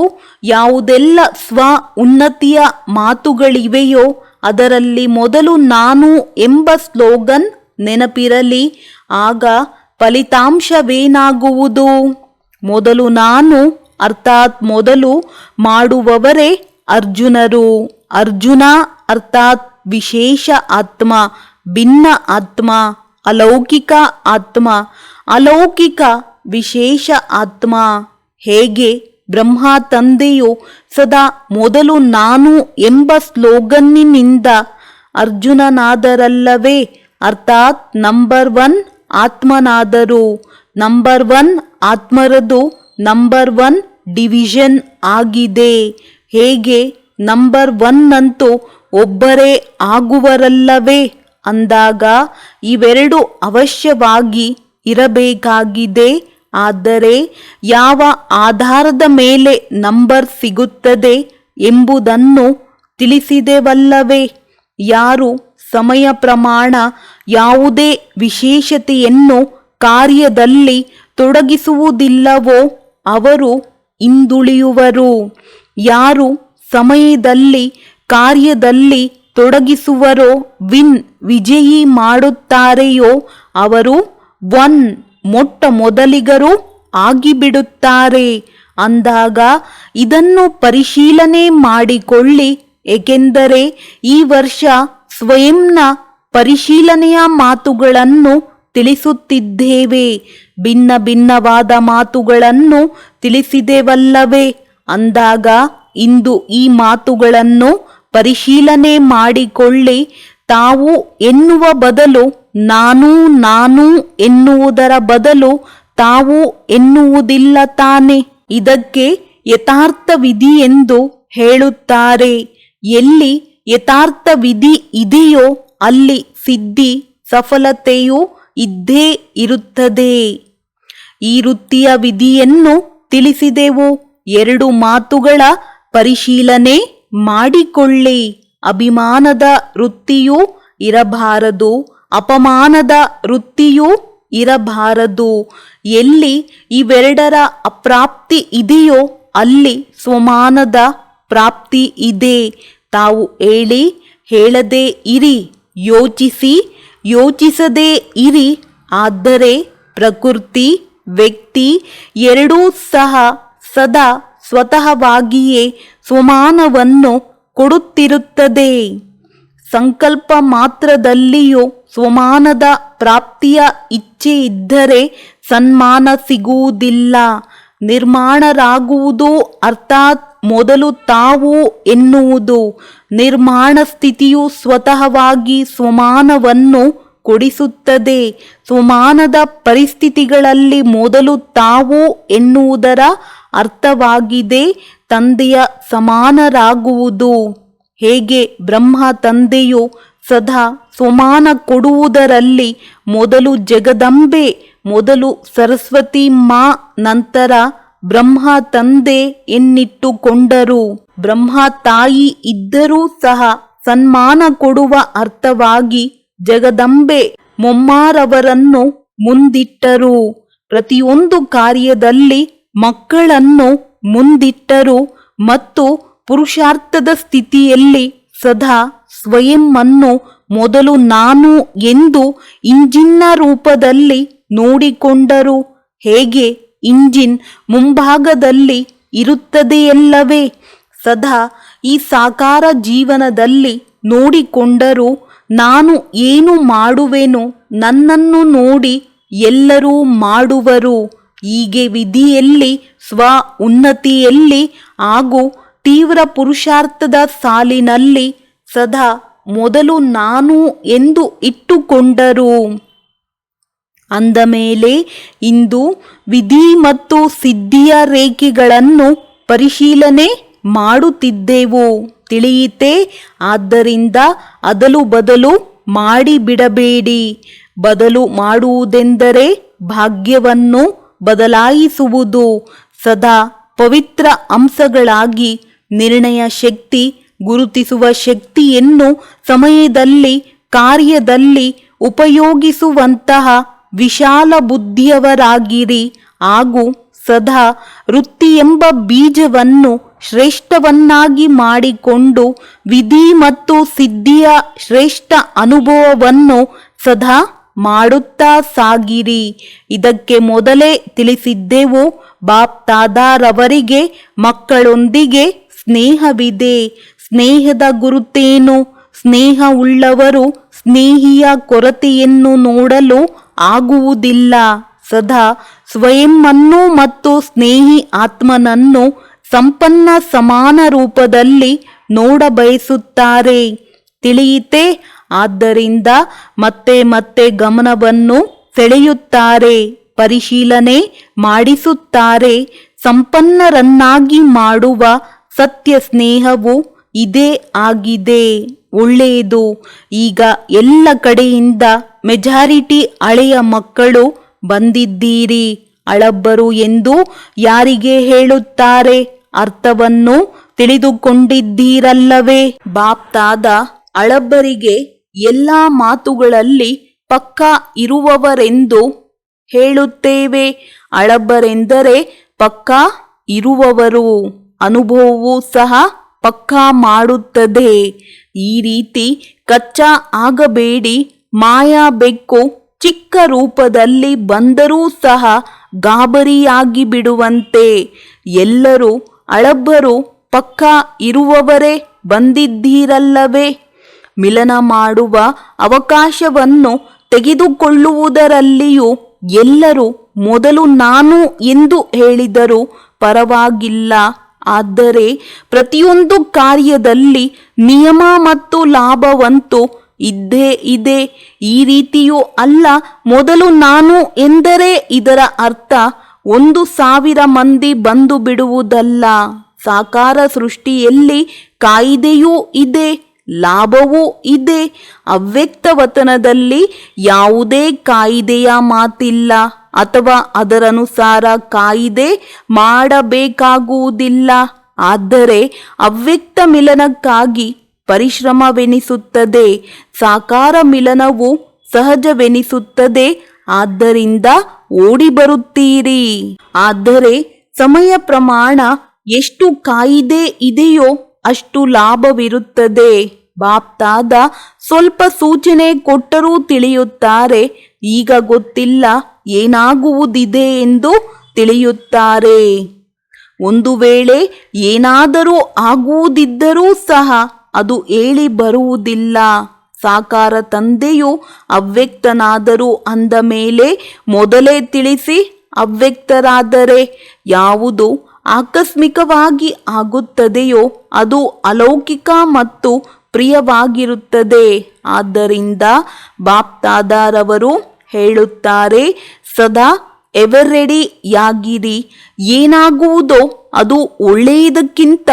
ಯಾವುದೆಲ್ಲ ಸ್ವ ಉನ್ನತಿಯ ಮಾತುಗಳಿವೆಯೋ ಅದರಲ್ಲಿ ಮೊದಲು ನಾನು ಎಂಬ ಸ್ಲೋಗನ್ ನೆನಪಿರಲಿ. ಆಗ ಫಲಿತಾಂಶವೇನಾಗುವುದು? ಮೊದಲು ನಾನು ಅರ್ಥಾತ್ ಮೊದಲು ಮಾಡುವವರೇ ಅರ್ಜುನರು. ಅರ್ಜುನ ಅರ್ಥಾತ್ ವಿಶೇಷ ಆತ್ಮ, ಭಿನ್ನ ಆತ್ಮ, ಅಲೌಕಿಕ ಆತ್ಮ, ಅಲೌಕಿಕ ವಿಶೇಷ ಆತ್ಮ. ಹೇಗೆ ಬ್ರಹ್ಮ ತಂದೆಯು ಸದಾ ಮೊದಲು ನಾನು ಎಂಬ ಸ್ಲೋಗನ್ನಿನಿಂದ ಅರ್ಜುನನಾದರಲ್ಲವೇ, ಅರ್ಥಾತ್ ನಂಬರ್ 1 ಆತ್ಮನಾದರು. ನಂಬರ್ 1 ಆತ್ಮರದು ನಂಬರ್ 1 ಡಿವಿಷನ್ ಆಗಿದೆ. ಹೇಗೆ ನಂಬರ್ 1 ಅಂತೂ ಒಬ್ಬರೇ ಆಗುವರಲ್ಲವೇ ಅಂದಾಗ ಇವೆರಡು ಅವಶ್ಯವಾಗಿ ಇರಬೇಕಾಗಿದೆ. ಆದರೆ ಯಾವ ಆಧಾರದ ಮೇಲೆ ನಂಬರ್ ಸಿಗುತ್ತದೆ ಎಂಬುದನ್ನು ತಿಳಿಸಿದೆವಲ್ಲವೇ. ಯಾರು ಸಮಯ ಪ್ರಮಾಣ ಯಾವುದೇ ವಿಶೇಷತೆಯನ್ನು ಕಾರ್ಯದಲ್ಲಿ ತೊಡಗಿಸುವುದಿಲ್ಲವೋ ಅವರು ಹಿಂದುಳಿಯುವರು. ಯಾರು ಸಮಯದಲ್ಲಿ ಕಾರ್ಯದಲ್ಲಿ ತೊಡಗಿಸುವರೋ, ವಿಜಯಿ ಮಾಡುತ್ತಾರೆಯೋ ಅವರು ಮೊಟ್ಟ ಮೊದಲಿಗರು ಆಗಿಬಿಡುತ್ತಾರೆ. ಅಂದಾಗ ಇದನ್ನು ಪರಿಶೀಲನೆ ಮಾಡಿಕೊಳ್ಳಿ. ಏಕೆಂದರೆ ಈ ವರ್ಷ ಸ್ವಯಂನ ಪರಿಶೀಲನೆಯ ಮಾತುಗಳನ್ನು ತಿಳಿಸುತ್ತಿದ್ದೇವೆ. ಭಿನ್ನ ಭಿನ್ನವಾದ ಮಾತುಗಳನ್ನು ತಿಳಿಸಿದೆವಲ್ಲವೇ ಅಂದಾಗ ಇಂದು ಈ ಮಾತುಗಳನ್ನು ಪರಿಶೀಲನೆ ಮಾಡಿಕೊಳ್ಳಿ. ತಾವು ಎನ್ನುವ ಬದಲು ನಾನು ನಾನು ಎನ್ನುವುದರ ಬದಲು ತಾವು ಎನ್ನುವುದಿಲ್ಲ ತಾನೆ. ಇದಕ್ಕೆ ಯಥಾರ್ಥ ವಿಧಿ ಎಂದು ಹೇಳುತ್ತಾರೆ. ಎಲ್ಲಿ ಯಥಾರ್ಥ ವಿಧಿ ಇದೆಯೋ ಅಲ್ಲಿ ಸಿದ್ಧಿ ಸಫಲತೆಯೂ ಇದ್ದೇ ಇರುತ್ತದೆ. ಈ ವೃತ್ತಿಯ ವಿಧಿಯನ್ನು ತಿಳಿಸಿದೆವು. 2 ಮಾತುಗಳ ಪರಿಶೀಲನೆ ಮಾಡಿಕೊಳ್ಳಿ. ಅಭಿಮಾನದ ವೃತ್ತಿಯೂ ಇರಬಾರದು, ಅಪಮಾನದ ವೃತ್ತಿಯೂ ಇರಬಾರದು. ಎಲ್ಲಿ ಇವೆರಡರ ಅಪ್ರಾಪ್ತಿ ಇದೆಯೋ ಅಲ್ಲಿ ಸ್ವಮಾನದ ಪ್ರಾಪ್ತಿ ಇದೆ. ತಾವು ಹೇಳಿ ಹೇಳದೇ ಇರಿ, ಯೋಚಿಸಿ ಯೋಚಿಸದೇ ಇರಿ. ಆದರೆ ಪ್ರಕೃತಿ ವ್ಯಕ್ತಿ ಎರಡೂ ಸಹ ಸದಾ ಸ್ವತಃವಾಗಿಯೇ ಸ್ವಮಾನವನ್ನು ಕೊಡುತ್ತಿರುತ್ತದೆ. ಸಂಕಲ್ಪ ಮಾತ್ರದಲ್ಲಿಯೂ ಸ್ವಮಾನದ ಪ್ರಾಪ್ತಿಯ ಇಚ್ಛೆ ಇದ್ದರೆ ಸನ್ಮಾನ ಸಿಗುವುದಿಲ್ಲ. ನಿರ್ಮಾಣರಾಗುವುದು ಅರ್ಥಾತ್ ಮೊದಲು ತಾವು ಎನ್ನುವುದು. ನಿರ್ಮಾಣ ಸ್ಥಿತಿಯು ಸ್ವತಃವಾಗಿ ಸ್ವಮಾನವನ್ನು ಕೊಡಿಸುತ್ತದೆ. ಸ್ವಮಾನದ ಪರಿಸ್ಥಿತಿಗಳಲ್ಲಿ ಮೊದಲು ತಾವು ಎನ್ನುವುದರ ಅರ್ಥವಾಗಿದೆ ತಂದೆಯ ಸಮಾನರಾಗುವುದು. ಹೇಗೆ ಬ್ರಹ್ಮ ತಂದೆಯು ಸದಾ ಸ್ವಮಾನ ಕೊಡುವುದರಲ್ಲಿ ಮೊದಲು ಜಗದಂಬೆ, ಮೊದಲು ಸರಸ್ವತಿ ಮಾ, ನಂತರ ಬ್ರಹ್ಮ ತಂದೆ ಎನ್ನಿಟ್ಟುಕೊಂಡರು. ಬ್ರಹ್ಮ ತಾಯಿ ಇದ್ದರೂ ಸಹ ಸನ್ಮಾನ ಕೊಡುವ ಅರ್ಥವಾಗಿ ಜಗದಂಬೆ ಮೊಮ್ಮಾರವರನ್ನು ಮುಂದಿಟ್ಟರು. ಪ್ರತಿಯೊಂದು ಕಾರ್ಯದಲ್ಲಿ ಮಕ್ಕಳನ್ನು ಮುಂದಿಟ್ಟರು ಮತ್ತು ಪುರುಷಾರ್ಥದ ಸ್ಥಿತಿಯಲ್ಲಿ ಸದಾ ಸ್ವಯಂವನ್ನು ಮೊದಲು ನಾನು ಎಂದು ಇಂಜಿನ್ನ ರೂಪದಲ್ಲಿ ನೋಡಿಕೊಂಡರು. ಹೇಗೆ ಇಂಜಿನ್ ಮುಂಭಾಗದಲ್ಲಿ ಇರುತ್ತದೆಯಲ್ಲವೇ, ಸದಾ ಈ ಸಾಕಾರ ಜೀವನದಲ್ಲಿ ನೋಡಿಕೊಂಡರು. ನಾನು ಏನು ಮಾಡುವೆನು, ನನ್ನನ್ನು ನೋಡಿ ಎಲ್ಲರೂ ಮಾಡುವರು. ಹೀಗೆ ವಿಧಿಯಲ್ಲಿ, ಸ್ವ ಉನ್ನತಿಯಲ್ಲಿ ಹಾಗೂ ತೀವ್ರ ಪುರುಷಾರ್ಥದ ಸಾಲಿನಲ್ಲಿ ಸದಾ ಮೊದಲು ನಾನು ಎಂದು ಇಟ್ಟುಕೊಂಡರು. ಅಂದ ಮೇಲೆ ಇಂದು ವಿಧಿ ಮತ್ತು ಸಿದ್ಧಿಯ ರೇಖೆಗಳನ್ನು ಪರಿಶೀಲನೆ ಮಾಡುತ್ತಿದ್ದೆವು. ತಿಳಿಯಿತೆ? ಆದ್ದರಿಂದ ಅದಲು ಬದಲು ಮಾಡಿಬಿಡಬೇಡಿ. ಬದಲು ಮಾಡುವುದೆಂದರೆ ಭಾಗ್ಯವನ್ನು ಬದಲಾಯಿಸುವುದು. ಸದಾ ಪವಿತ್ರ ಅಂಶಗಳಾಗಿ ನಿರ್ಣಯ ಶಕ್ತಿ, ಗುರುತಿಸುವ ಶಕ್ತಿಯನ್ನು ಸಮಯದಲ್ಲಿ ಕಾರ್ಯದಲ್ಲಿ ಉಪಯೋಗಿಸುವಂತಹ ವಿಶಾಲ ಬುದ್ಧಿಯವರಾಗಿರಿ ಹಾಗೂ ಸದಾ ವೃತ್ತಿ ಎಂಬ ಬೀಜವನ್ನು ಶ್ರೇಷ್ಠವನ್ನಾಗಿ ಮಾಡಿಕೊಂಡು ವಿಧಿ ಮತ್ತು ಸಿದ್ಧಿಯ ಶ್ರೇಷ್ಠ ಅನುಭವವನ್ನು ಸದಾ ಮಾಡುತ್ತಾ ಸಾಗಿರಿ. ಇದಕ್ಕೆ ಮೊದಲೇ ತಿಳಿಸಿದ್ದೆವು. ಬಾಪ್ ದಾದಾರವರಿಗೆ ಮಕ್ಕಳೊಂದಿಗೆ ಸ್ನೇಹವಿದೆ. ಸ್ನೇಹದ ಗುರುತೇನು? ಸ್ನೇಹ ಉಳ್ಳವರು ಸ್ನೇಹಿಯ ಕೊರತೆಯನ್ನು ನೋಡಲು ಆಗುವುದಿಲ್ಲ. ಸದಾ ಸ್ವಯಂವನ್ನು ಮತ್ತು ಸ್ನೇಹಿ ಆತ್ಮನನ್ನು ಸಂಪನ್ನ ಸಮಾನ ರೂಪದಲ್ಲಿ ನೋಡಬಯಸುತ್ತಾರೆ. ತಿಳಿಯಿತೆ? ಆದ್ದರಿಂದ ಮತ್ತೆ ಮತ್ತೆ ಗಮನವನ್ನು ಸೆಳೆಯುತ್ತಾರೆ, ಪರಿಶೀಲನೆ ಮಾಡಿಸುತ್ತಾರೆ. ಸಂಪನ್ನರನ್ನಾಗಿ ಮಾಡುವ ಸತ್ಯ ಸ್ನೇಹವು ಇದೇ ಆಗಿದೆ. ಒಳ್ಳೆಯದು. ಈಗ ಎಲ್ಲ ಕಡೆಯಿಂದ ಮೆಜಾರಿಟಿ ಹಳೆಯ ಮಕ್ಕಳು ಬಂದಿದ್ದೀರಿ. ಹಳಬ್ಬರು ಎಂದು ಯಾರಿಗೆ ಹೇಳುತ್ತಾರೆ? ಅರ್ಥವನ್ನು ತಿಳಿದುಕೊಂಡಿದ್ದೀರಲ್ಲವೇ? ಬಾಪ್ತಾದ ಹಳಬ್ಬರಿಗೆ ಎಲ್ಲ ಮಾತುಗಳಲ್ಲಿ ಪಕ್ಕಾ ಇರುವವರೆಂದು ಹೇಳುತ್ತೇವೆ. ಹಳಬ್ಬರೆಂದರೆ ಪಕ್ಕಾ ಇರುವವರು. ಅನುಭವವೂ ಸಹ ಪಕ್ಕಾ ಮಾಡುತ್ತದೆ. ಈ ರೀತಿ ಕಚ್ಚಾ ಆಗಬೇಡಿ. ಮಾಯಾ ಬೆಕ್ಕು ಚಿಕ್ಕ ರೂಪದಲ್ಲಿ ಬಂದರೂ ಸಹ ಗಾಬರಿಯಾಗಿ ಬಿಡುವಂತೆ. ಎಲ್ಲರೂ ಹಳಬ್ಬರು ಪಕ್ಕಾ ಇರುವವರೇ ಬಂದಿದ್ದೀರಲ್ಲವೇ? ಮಿಲನ ಮಾಡುವ ಅವಕಾಶವನ್ನು ತೆಗೆದುಕೊಳ್ಳುವುದರಲ್ಲಿಯೂ ಎಲ್ಲರೂ ಮೊದಲು ನಾನು ಎಂದು ಹೇಳಿದರೂ ಪರವಾಗಿಲ್ಲ. ಆದರೆ ಪ್ರತಿಯೊಂದು ಕಾರ್ಯದಲ್ಲಿ ನಿಯಮ ಮತ್ತು ಲಾಭವಂತೂ ಇದ್ದೇ ಇದೆ. ಈ ರೀತಿಯೂ ಅಲ್ಲ. ಮೊದಲು ನಾನು ಎಂದರೆ ಇದರ ಅರ್ಥ 1,000 ಮಂದಿ ಬಂದು ಬಿಡುವುದಲ್ಲ. ಸಾಕಾರ ಸೃಷ್ಟಿಯಲ್ಲಿ ಕಾಯಿದೆಯೂ ಇದೆ, ಲಾಭವೂ ಇದೆ. ಅವ್ಯಕ್ತ ವತನದಲ್ಲಿ ಯಾವುದೇ ಕಾಯಿದೆಯ ಮಾತಿಲ್ಲ ಅಥವಾ ಅದರನುಸಾರ ಕಾಯಿದೆ ಮಾಡಬೇಕಾಗುವುದಿಲ್ಲ. ಆದರೆ ಅವ್ಯಕ್ತ ಮಿಲನಕ್ಕಾಗಿ ಪರಿಶ್ರಮವೆನಿಸುತ್ತದೆ. ಸಾಕಾರ ಮಿಲನವು ಸಹಜವೆನಿಸುತ್ತದೆ. ಆದ್ದರಿಂದ ಓಡಿ ಬರುತ್ತೀರಿ. ಆದರೆ ಸಮಯ ಪ್ರಮಾಣ ಎಷ್ಟು ಕಾಯಿದೆ ಇದೆಯೋ ಅಷ್ಟು ಲಾಭವಿರುತ್ತದೆ. ಬಾಪ್ತಾದ ಸ್ವಲ್ಪ ಸೂಚನೆ ಕೊಟ್ಟರೂ ತಿಳಿಯುತ್ತಾರೆ. ಈಗ ಗೊತ್ತಿಲ್ಲ, ಏನಾಗುವುದಿದೆ ಎಂದು ತಿಳಿಯುತ್ತಾರೆ. ಒಂದು ವೇಳೆ ಏನಾದರೂ ಆಗುವುದಿದ್ದರೂ ಸಹ ಅದು ಹೇಳಿ ಬರುವುದಿಲ್ಲ. ಸಾಕಾರ ತಂದೆಯು ಅವ್ಯಕ್ತನಾದರು ಅಂದ ಮೇಲೆ ಮೊದಲೇ ತಿಳಿಸಿ ಅವ್ಯಕ್ತರಾದರೆ ಯಾವುದು ಆಕಸ್ಮಿಕವಾಗಿ ಆಗುತ್ತದೆಯೋ ಅದು ಅಲೌಕಿಕ ಮತ್ತು ಪ್ರಿಯವಾಗಿರುತ್ತದೆ. ಆದ್ದರಿಂದ ಬಾಪ್ತಾದಾರವರು ಹೇಳುತ್ತಾರೆ, ಸದಾ ಎವರ್ ರೆಡಿಯಾಗಿರಿ. ಏನಾಗುವುದೋ ಅದು ಒಳ್ಳೆಯದಕ್ಕಿಂತ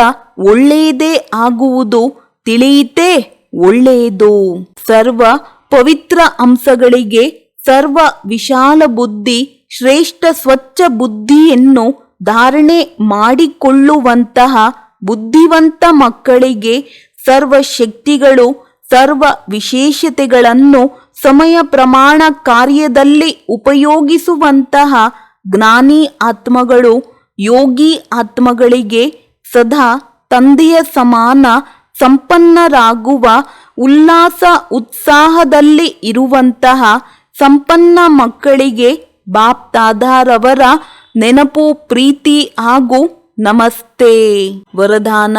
ಒಳ್ಳೆಯದೇ ಆಗುವುದು. ತಿಳಿಯಿತೆ? ಒಳ್ಳೆಯದು. ಸರ್ವ ಪವಿತ್ರ ಅಂಶಗಳಿಗೆ ಸರ್ವ ವಿಶಾಲ ಬುದ್ಧಿ, ಶ್ರೇಷ್ಠ ಸ್ವಚ್ಛ ಬುದ್ಧಿಯನ್ನು ಧಾರಣೆ ಮಾಡಿಕೊಳ್ಳುವಂತಹ ಬುದ್ಧಿವಂತ ಮಕ್ಕಳಿಗೆ ಸರ್ವ ಶಕ್ತಿಗಳು, ಸರ್ವ ವಿಶೇಷತೆಗಳನ್ನು ಸಮಯ ಪ್ರಮಾಣ ಕಾರ್ಯದಲ್ಲಿ ಉಪಯೋಗಿಸುವಂತಹ ಜ್ಞಾನಿ ಆತ್ಮಗಳು, ಯೋಗಿ ಆತ್ಮಗಳಿಗೆ ಸದಾ ತಂದೆಯ ಸಮಾನ ಸಂಪನ್ನರಾಗುವ ಉಲ್ಲಾಸ ಉತ್ಸಾಹದಲ್ಲಿ ಇರುವಂತಹ ಸಂಪನ್ನ ಮಕ್ಕಳಿಗೆ ಬಾಪ್ತಾದಾರವರ ನೆನಪು, ಪ್ರೀತಿ ಹಾಗೂ ನಮಸ್ತೆ. ವರದಾನ: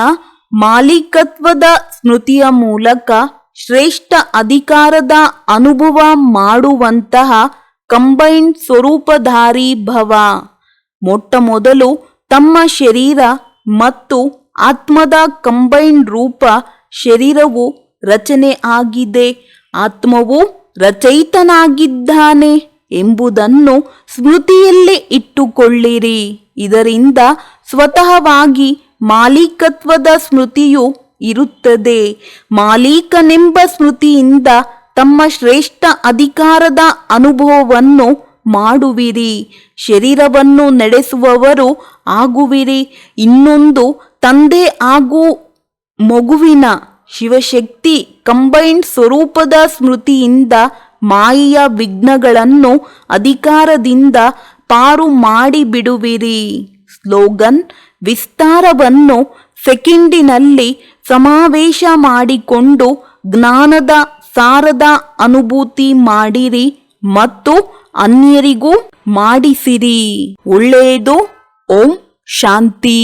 ಮಾಲೀಕತ್ವದ ಸ್ಮೃತಿಯ ಮೂಲಕ ಶ್ರೇಷ್ಠ ಅಧಿಕಾರದ ಅನುಭವ ಮಾಡುವಂತಹ ಕಂಬೈನ್ಡ್ ಸ್ವರೂಪಧಾರಿ ಭವ. ಮೊಟ್ಟಮೊದಲು ತಮ್ಮ ಶರೀರ ಮತ್ತು ಆತ್ಮದ ಕಂಬೈನ್ಡ್ ರೂಪ ಶರೀರವು ರಚನೆ ಆಗಿದೆ. ಆತ್ಮವು ರಚಯಿತನಾಗಿದ್ದಾನೆ ಎಂಬುದನ್ನು ಸ್ಮೃತಿಯಲ್ಲಿ ಇಟ್ಟುಕೊಳ್ಳಿರಿ. ಇದರಿಂದ ಸ್ವತಃವಾಗಿ ಮಾಲೀಕತ್ವದ ಸ್ಮೃತಿಯು ಇರುತ್ತದೆ. ಮಾಲೀಕನೆಂಬ ಸ್ಮೃತಿಯಿಂದ ತಮ್ಮ ಶ್ರೇಷ್ಠ ಅಧಿಕಾರದ ಅನುಭವವನ್ನು ಮಾಡುವಿರಿ. ಶರೀರವನ್ನು ನಡೆಸುವವರು ಆಗುವಿರಿ. ಇನ್ನೊಂದು ತಂದೆ ಹಾಗೂ ಮಗುವಿನ ಶಿವಶಕ್ತಿ ಕಂಬೈನ್ಡ್ ಸ್ವರೂಪದ ಸ್ಮೃತಿಯಿಂದ ಮಾಯೆಯ ವಿಘ್ನಗಳನ್ನು ಅಧಿಕಾರದಿಂದ ಪಾರು ಮಾಡಿಬಿಡುವಿರಿ. ಸ್ಲೋಗನ್: ವಿಸ್ತಾರವನ್ನು ಸೆಕೆಂಡಿನಲ್ಲಿ ಸಮಾವೇಶ ಮಾಡಿಕೊಂಡು ಜ್ಞಾನದ ಸಾರದ ಅನುಭೂತಿ ಮಾಡಿರಿ ಮತ್ತು ಅನ್ಯರಿಗೂ ಮಾಡಿಸಿರಿ. ಒಳ್ಳೆಯದು. ಓಂ ಶಾಂತಿ.